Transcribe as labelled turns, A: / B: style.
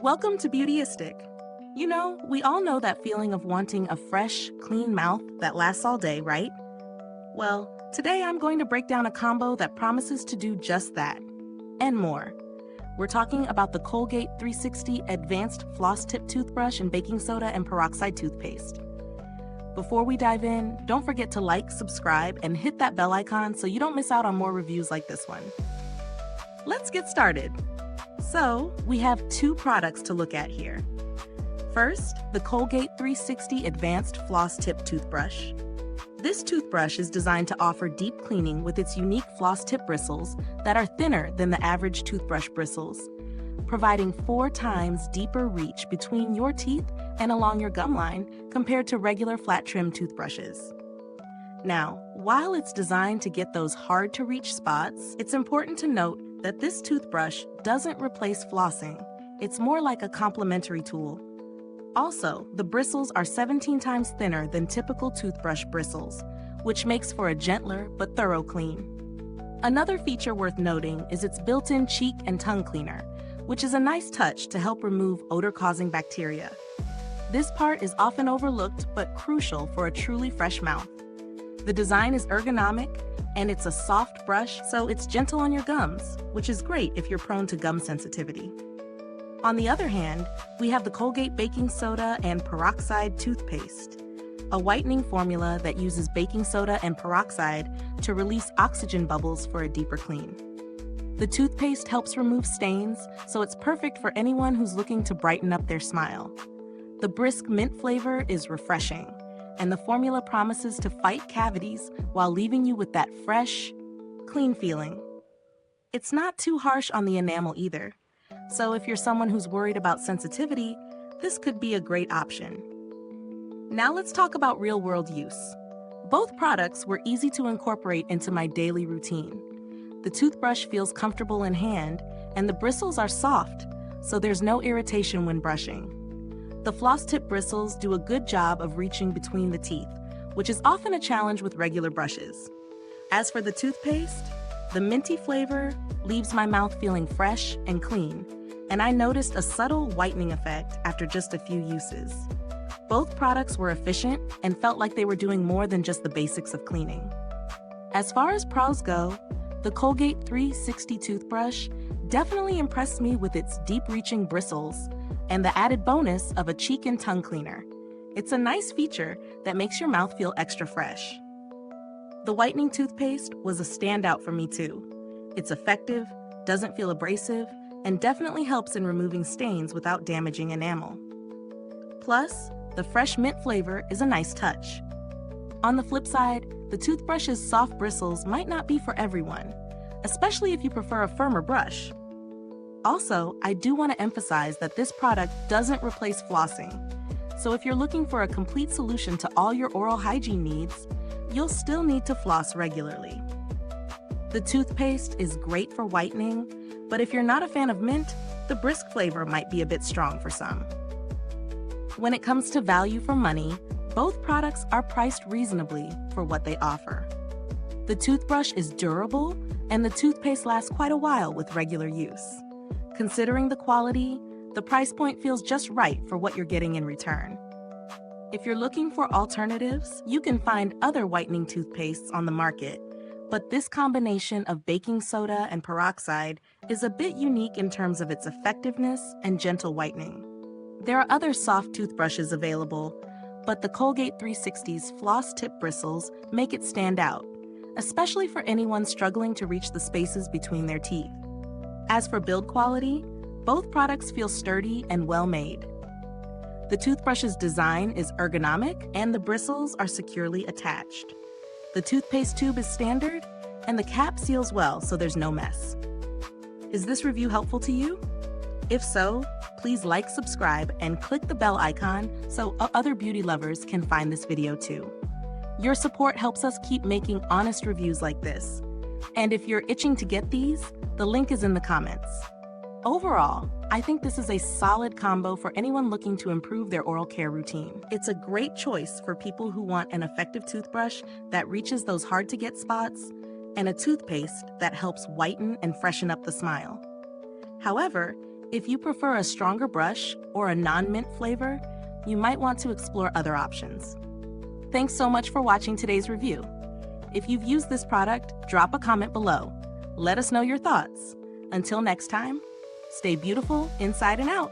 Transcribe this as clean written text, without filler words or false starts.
A: Welcome to Beautyistic. You know, we all know that feeling of wanting a fresh, clean mouth that lasts all day, right? Well, today I'm going to break down a combo that promises to do just that, and more. We're talking about the Colgate 360 Advanced Floss-Tip Toothbrush and Baking Soda and Peroxide Toothpaste. Before we dive in, don't forget to like, subscribe, and hit that bell icon so you don't miss out on more reviews like this one. Let's get started. So, we have two products to look at here. First, the Colgate 360 Advanced Floss-Tip Toothbrush. This toothbrush is designed to offer deep cleaning with its unique floss-tip bristles that are thinner than the average toothbrush bristles, providing 4 times deeper reach between your teeth and along your gum line compared to regular flat-trim toothbrushes. Now, while it's designed to get those hard-to-reach spots, it's important to note that this toothbrush doesn't replace flossing. It's more like a complementary tool. Also, the bristles are 17 times thinner than typical toothbrush bristles, which makes for a gentler but thorough clean. Another feature worth noting is its built-in cheek and tongue cleaner, which is a nice touch to help remove odor-causing bacteria. This part is often overlooked but crucial for a truly fresh mouth. The design is ergonomic, and it's a soft brush, so it's gentle on your gums, which is great if you're prone to gum sensitivity. On the other hand, we have the Colgate Baking Soda and Peroxide Toothpaste, a whitening formula that uses baking soda and peroxide to release oxygen bubbles for a deeper clean. The toothpaste helps remove stains, so it's perfect for anyone who's looking to brighten up their smile. The Brisk mint flavor is refreshing, and the formula promises to fight cavities while leaving you with that fresh, clean feeling. It's not too harsh on the enamel either, so if you're someone who's worried about sensitivity, this could be a great option. Now let's talk about real-world use. Both products were easy to incorporate into my daily routine. The toothbrush feels comfortable in hand, and the bristles are soft, so there's no irritation when brushing. The floss-tip bristles do a good job of reaching between the teeth, which is often a challenge with regular brushes. As for the toothpaste, the minty flavor leaves my mouth feeling fresh and clean, and I noticed a subtle whitening effect after just a few uses. Both products were efficient and felt like they were doing more than just the basics of cleaning. As far as pros go, the Colgate 360 toothbrush definitely impressed me with its deep-reaching bristles and the added bonus of a cheek and tongue cleaner. It's a nice feature that makes your mouth feel extra fresh. The whitening toothpaste was a standout for me too. It's effective, doesn't feel abrasive, and definitely helps in removing stains without damaging enamel. Plus, the fresh mint flavor is a nice touch. On the flip side, the toothbrush's soft bristles might not be for everyone, especially if you prefer a firmer brush. Also, I do want to emphasize that this product doesn't replace flossing. So if you're looking for a complete solution to all your oral hygiene needs, you'll still need to floss regularly. The toothpaste is great for whitening, but if you're not a fan of mint, the Brisk flavor might be a bit strong for some. When it comes to value for money, both products are priced reasonably for what they offer. The toothbrush is durable, and the toothpaste lasts quite a while with regular use. Considering the quality, the price point feels just right for what you're getting in return. If you're looking for alternatives, you can find other whitening toothpastes on the market, but this combination of baking soda and peroxide is a bit unique in terms of its effectiveness and gentle whitening. There are other soft toothbrushes available, but the Colgate 360's floss-tip bristles make it stand out, especially for anyone struggling to reach the spaces between their teeth. As for build quality, both products feel sturdy and well-made. The toothbrush's design is ergonomic, and the bristles are securely attached. The toothpaste tube is standard, and the cap seals well so there's no mess. Is this review helpful to you? If so, please like, subscribe, and click the bell icon so other beauty lovers can find this video too. Your support helps us keep making honest reviews like this. And if you're itching to get these, the link is in the comments. Overall, I think this is a solid combo for anyone looking to improve their oral care routine. It's a great choice for people who want an effective toothbrush that reaches those hard-to-get spots and a toothpaste that helps whiten and freshen up the smile. However, If you prefer a stronger brush or a non-mint flavor, you might want to explore other options. Thanks so much for watching today's review. If you've used this product, drop a comment below. Let us know your thoughts. Until next time, stay beautiful inside and out.